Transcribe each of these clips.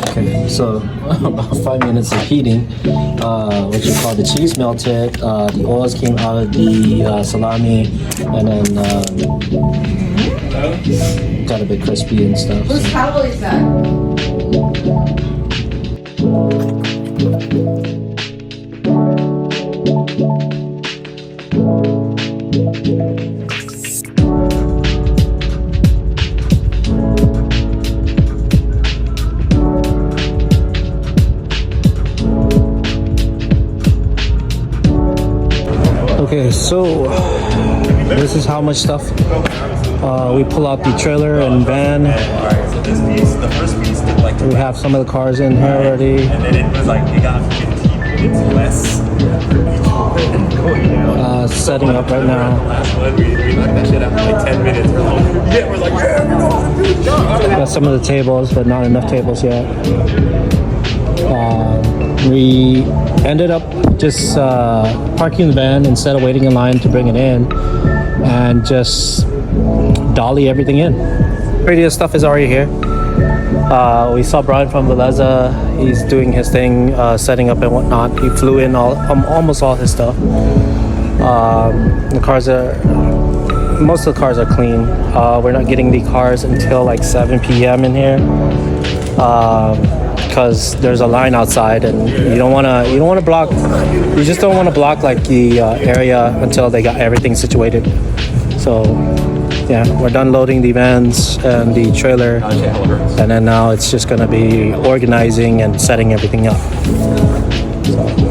Okay, so about 5 minutes of heating. What you call the cheese melted. The oils came out of the salami, and then got a bit crispy and stuff. Whose towel is that? Okay, so this is how much stuff we pull out the trailer and van. So this piece, the first piece, took like We have some of the cars in here already. and then it was like it got 15 minutes less. Setting up right now. Last one, we knocked that shit out in like 10 minutes. We're like, Got some of the tables, but not enough tables yet. We ended up just parking the van instead of waiting in line to bring it in, and just dolly everything in. Previous stuff is already here. We saw Brian from Veleza. He's doing his thing, setting up and whatnot. He flew in almost all his stuff. The cars are, most of the cars are clean. We're not getting the cars until like 7 p.m. in here, because there's a line outside, and you don't want to block. You just don't want to block like the area until they got everything situated. So yeah, we're done loading the vans and the trailer, and then now it's just gonna be organizing and setting everything up. So.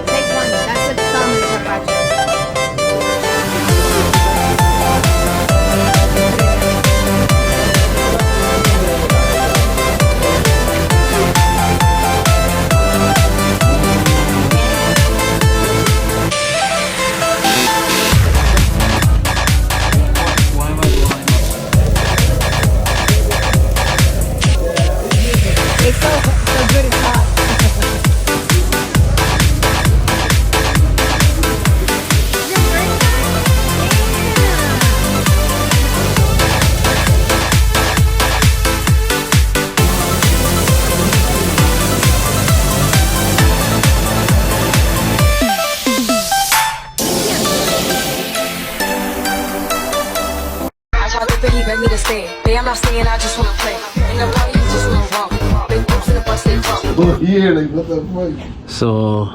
Take one. That's the thumb in the carpaccio. It's so good it's hot. Your first I tried to beg, he begged me to stay. Babe, I'm not staying, I just wanna play. In the party, you just wanna walk. Big boots in the bus, they crop. Yeah, like what the fuck? So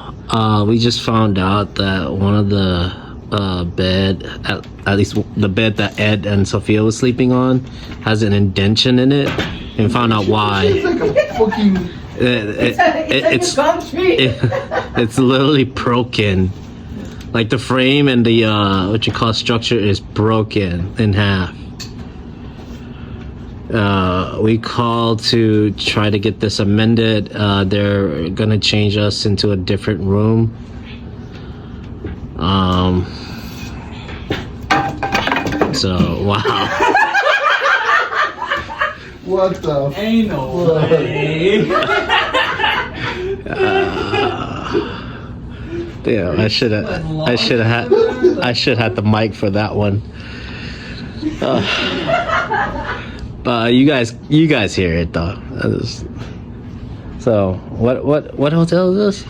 we just found out that one of the bed, at least the bed that Ed and Sophia was sleeping on, has an indentation in it, and found out why. It's like a fucking. It's literally broken. Like the frame and the what you call structure is broken in half. We called to try to get this amended. They're gonna change us into a different room. So wow. What the? Ain't no way. Yeah, I should have had the mic for that one. You guys hear it though. So what hotel is this?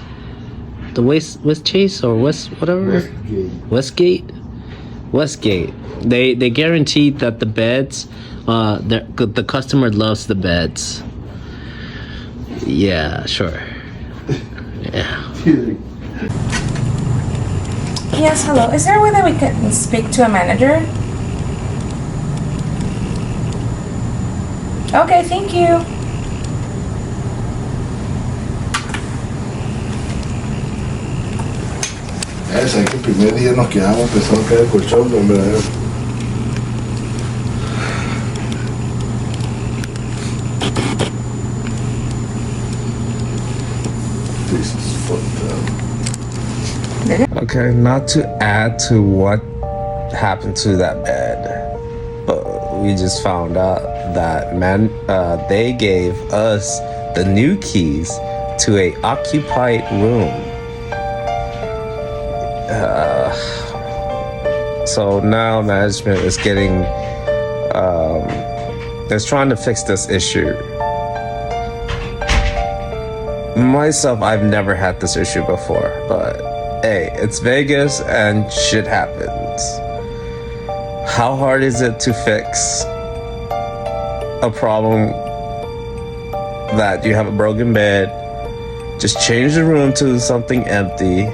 The West Chase or West whatever? Westgate. They guaranteed that the beds, the customer loves the beds. Yeah, sure. Yeah. Yes, hello. Is there a way that we can speak to a manager? Okay, thank you. Esa, que el primer día nos quedamos pensando que era el colchón, pero en verdad. This is fucked up. Okay, not to add to what happened to that bed, but we just found out that they gave us the new keys to a occupied room. So now management is getting is trying to fix this issue. Myself, I've never had this issue before, but hey, it's Vegas and shit happens. How hard is it to fix a problem that you have a broken bed? Just change the room to something empty.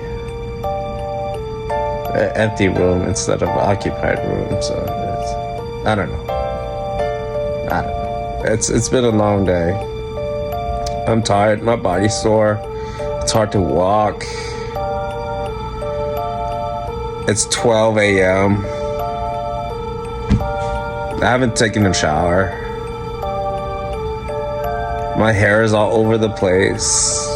An empty room instead of an occupied room. So I don't know. It's been a long day. I'm tired, my body's sore. It's hard to walk. It's 12 a.m. I haven't taken a shower. My hair is all over the place.